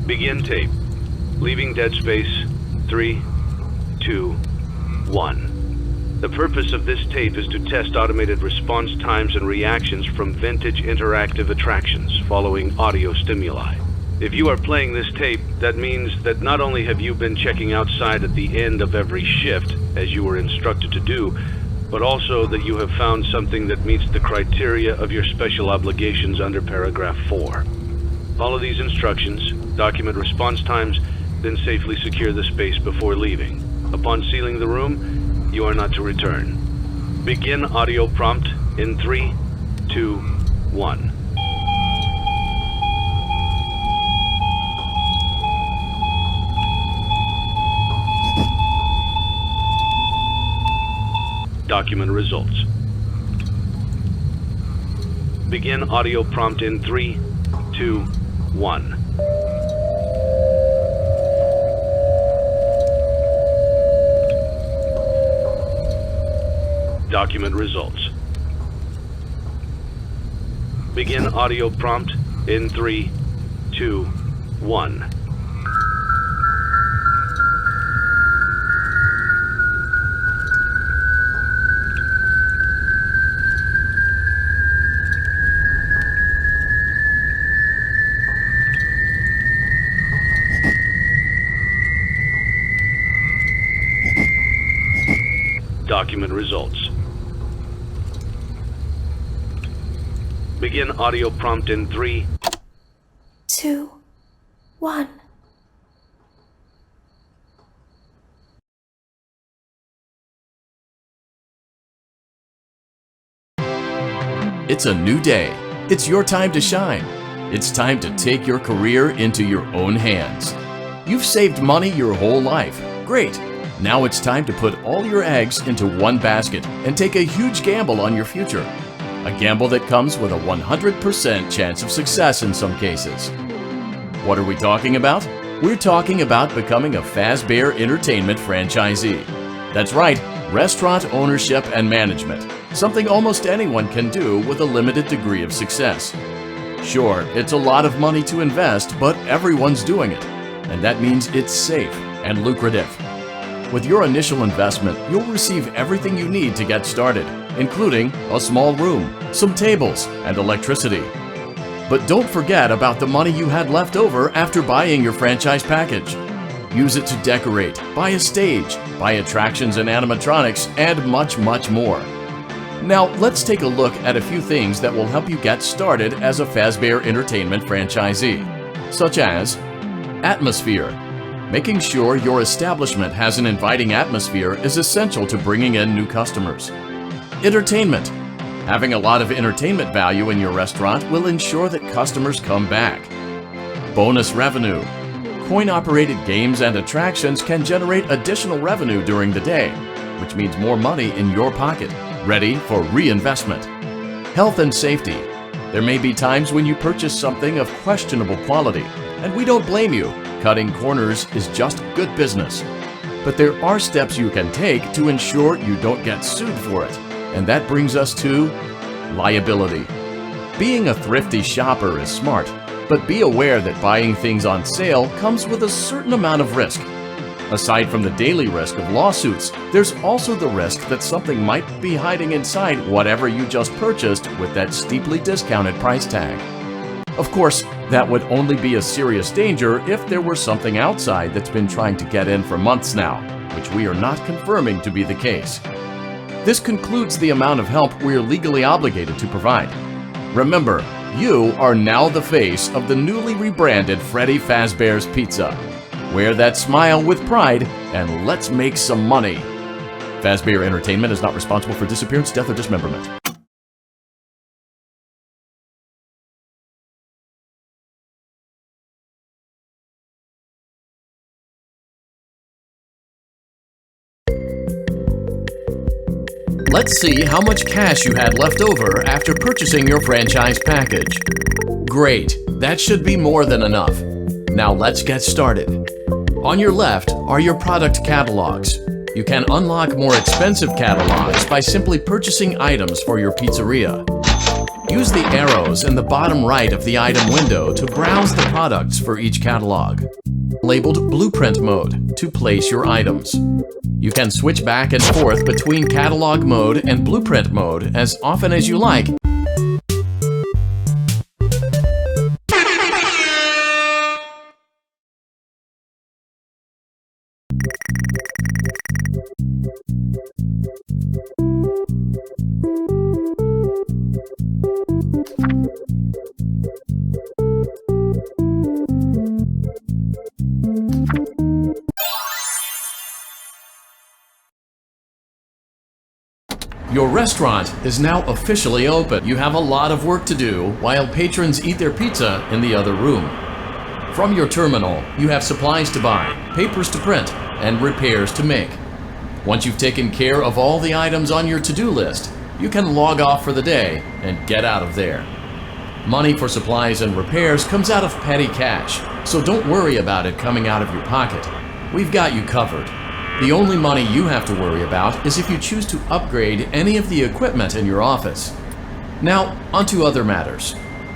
Begin tape. Leaving dead space. 3, 2, 1. The purpose of this tape is to test automated response times and reactions from vintage interactive attractions following audio stimuli. If you are playing this tape, that means that not only have you been checking outside at the end of every shift, as you were instructed to do, but also that you have found something that meets the criteria of your special obligations under paragraph 4. Follow these instructions, document response times, then safely secure the space before leaving. Upon sealing the room, you are not to return. Begin audio prompt in 3, 2, 1. Document results. Begin audio prompt in 3, 2, 1. Document results. Begin audio prompt in 3, 2, 1. Document results. Begin audio prompt in 3, 2, 1. It's a new day. It's your time to shine. It's time to take your career into your own hands. You've saved money your whole life. Great. Now it's time to put all your eggs into one basket and take a huge gamble on your future. A gamble that comes with a 100% chance of success in some cases. What are we talking about? We're talking about becoming a Fazbear Entertainment franchisee. That's right, restaurant ownership and management. Something almost anyone can do with a limited degree of success. Sure, it's a lot of money to invest, but everyone's doing it. And that means it's safe and lucrative. With your initial investment, you'll receive everything you need to get started, including a small room, some tables, and electricity. But don't forget about the money you had left over after buying your franchise package. Use it to decorate, buy a stage, buy attractions and animatronics, and much, much more. Now, let's take a look at a few things that will help you get started as a Fazbear Entertainment franchisee, such as atmosphere. Making sure your establishment has an inviting atmosphere is essential to bringing in new customers. Entertainment. Having a lot of entertainment value in your restaurant will ensure that customers come back. Bonus revenue. Coin-operated games and attractions can generate additional revenue during the day, which means more money in your pocket, ready for reinvestment. Health and safety. There may be times when you purchase something of questionable quality, and we don't blame you. Cutting corners is just good business. But there are steps you can take to ensure you don't get sued for it, and that brings us to liability. Being a thrifty shopper is smart, but be aware that buying things on sale comes with a certain amount of risk. Aside from the daily risk of lawsuits, there's also the risk that something might be hiding inside whatever you just purchased with that steeply discounted price tag. Of course, that would only be a serious danger if there were something outside that's been trying to get in for months now, which we are not confirming to be the case. This concludes the amount of help we're legally obligated to provide. Remember, you are now the face of the newly rebranded Freddy Fazbear's Pizza. Wear that smile with pride and let's make some money. Fazbear Entertainment is not responsible for disappearance, death, or dismemberment. Let's see how much cash you had left over after purchasing your franchise package. Great, that should be more than enough. Now let's get started. On your left are your product catalogs. You can unlock more expensive catalogs by simply purchasing items for your pizzeria. Use the arrows in the bottom right of the item window to browse the products for each catalog. Labeled Blueprint Mode to place your items. You can switch back and forth between Catalog Mode and Blueprint Mode as often as you like. Your restaurant is now officially open. You have a lot of work to do while patrons eat their pizza in the other room. From your terminal, you have supplies to buy, papers to print, and repairs to make. Once you've taken care of all the items on your to-do list, you can log off for the day and get out of there. Money for supplies and repairs comes out of petty cash, so don't worry about it coming out of your pocket. We've got you covered. The only money you have to worry about is if you choose to upgrade any of the equipment in your office. Now, onto other matters.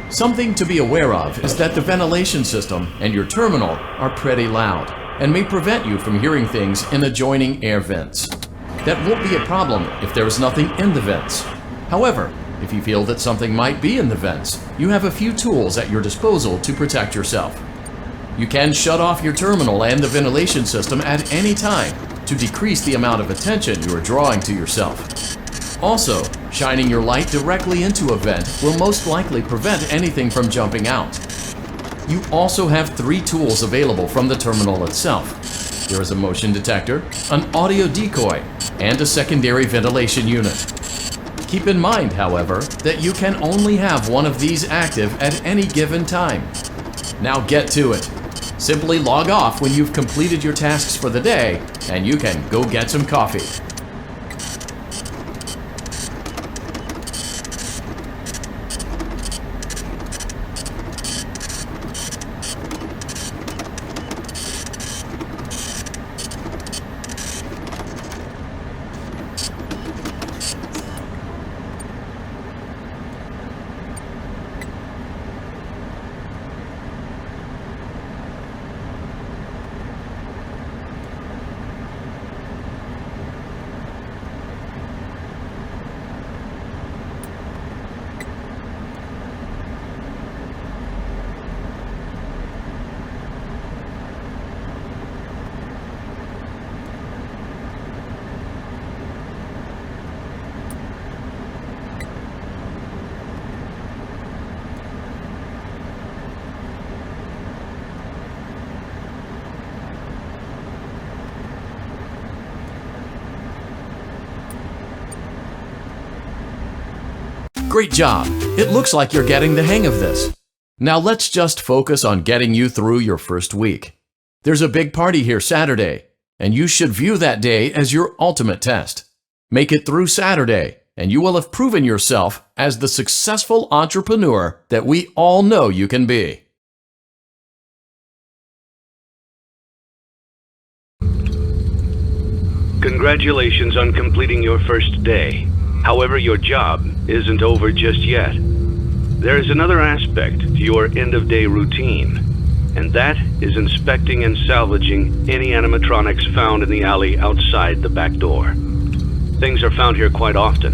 Something to be aware of is that the ventilation system and your terminal are pretty loud and may prevent you from hearing things in adjoining air vents. That won't be a problem if there is nothing in the vents. However, if you feel that something might be in the vents, you have a few tools at your disposal to protect yourself. You can shut off your terminal and the ventilation system at any time to decrease the amount of attention you are drawing to yourself. Also, shining your light directly into a vent will most likely prevent anything from jumping out. You also have 3 tools available from the terminal itself. There is a motion detector, an audio decoy, and a secondary ventilation unit. Keep in mind, however, that you can only have one of these active at any given time. Now get to it. Simply log off when you've completed your tasks for the day, and you can go get some coffee. Great job! It looks like you're getting the hang of this. Now let's just focus on getting you through your first week. There's a big party here Saturday, and you should view that day as your ultimate test. Make it through Saturday, and you will have proven yourself as the successful entrepreneur that we all know you can be. Congratulations on completing your first day. However, your job isn't over just yet. There is another aspect to your end-of-day routine, and that is inspecting and salvaging any animatronics found in the alley outside the back door. Things are found here quite often,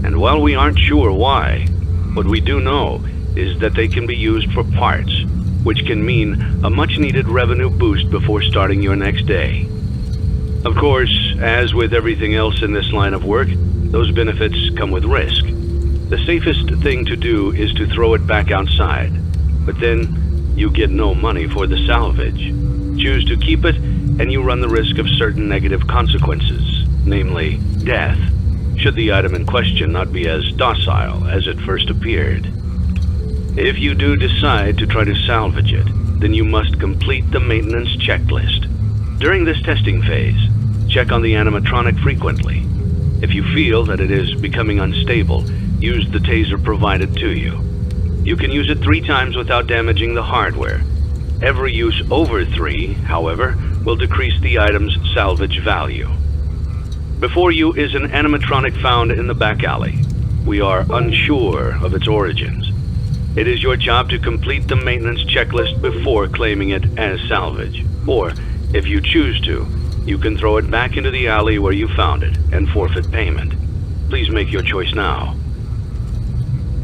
and while we aren't sure why, what we do know is that they can be used for parts, which can mean a much-needed revenue boost before starting your next day. Of course, as with everything else in this line of work, those benefits come with risk. The safest thing to do is to throw it back outside, but then you get no money for the salvage. Choose to keep it, and you run the risk of certain negative consequences, namely death, should the item in question not be as docile as it first appeared. If you do decide to try to salvage it, then you must complete the maintenance checklist. During this testing phase, check on the animatronic frequently. If you feel that it is becoming unstable, use the taser provided to you. You can use it 3 times without damaging the hardware. Every use over 3, however, will decrease the item's salvage value. Before you is an animatronic found in the back alley. We are unsure of its origins. It is your job to complete the maintenance checklist before claiming it as salvage. Or, if you choose to, you can throw it back into the alley where you found it and forfeit payment. Please make your choice now.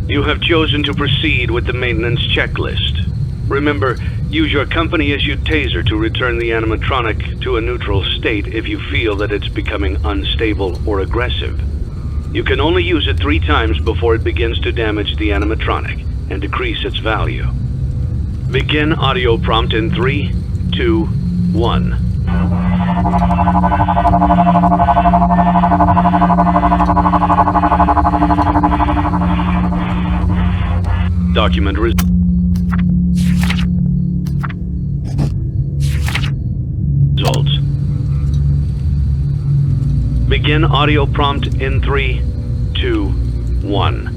You have chosen to proceed with the maintenance checklist. Remember, use your company-issued taser to return the animatronic to a neutral state if you feel that it's becoming unstable or aggressive. You can only use it 3 times before it begins to damage the animatronic and decrease its value. Begin audio prompt in 3, 2, 1. Document results. Begin audio prompt in 3, 2, 1.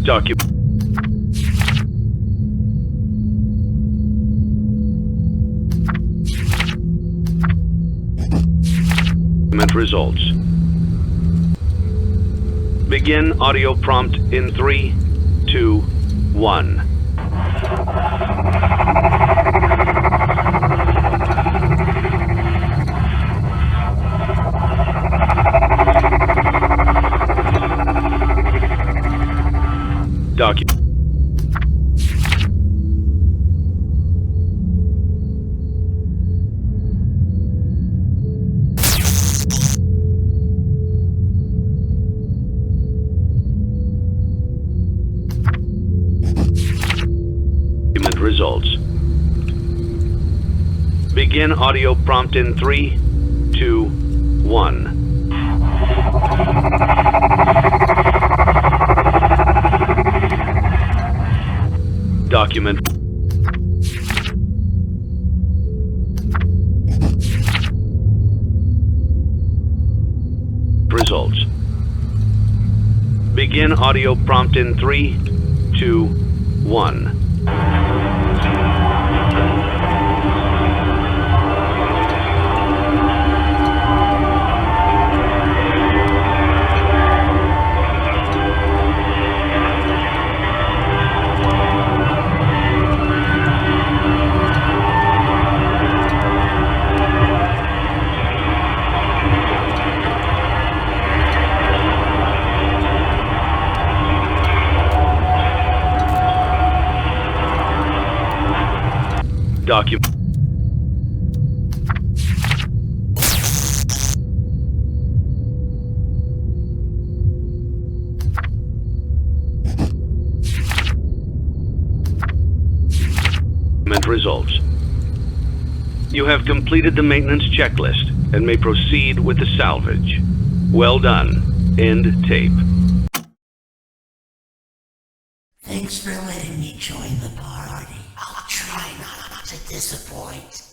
Document results. Begin audio prompt in 3, 2, 1. Document results. Begin audio prompt in 3, 2, 1. Document results. Begin audio prompt in 3, 2, 1. Document document results. You have completed the maintenance checklist and may proceed with the salvage. Well done. End tape. Thanks for letting me join the party. I'll try not to disappoint.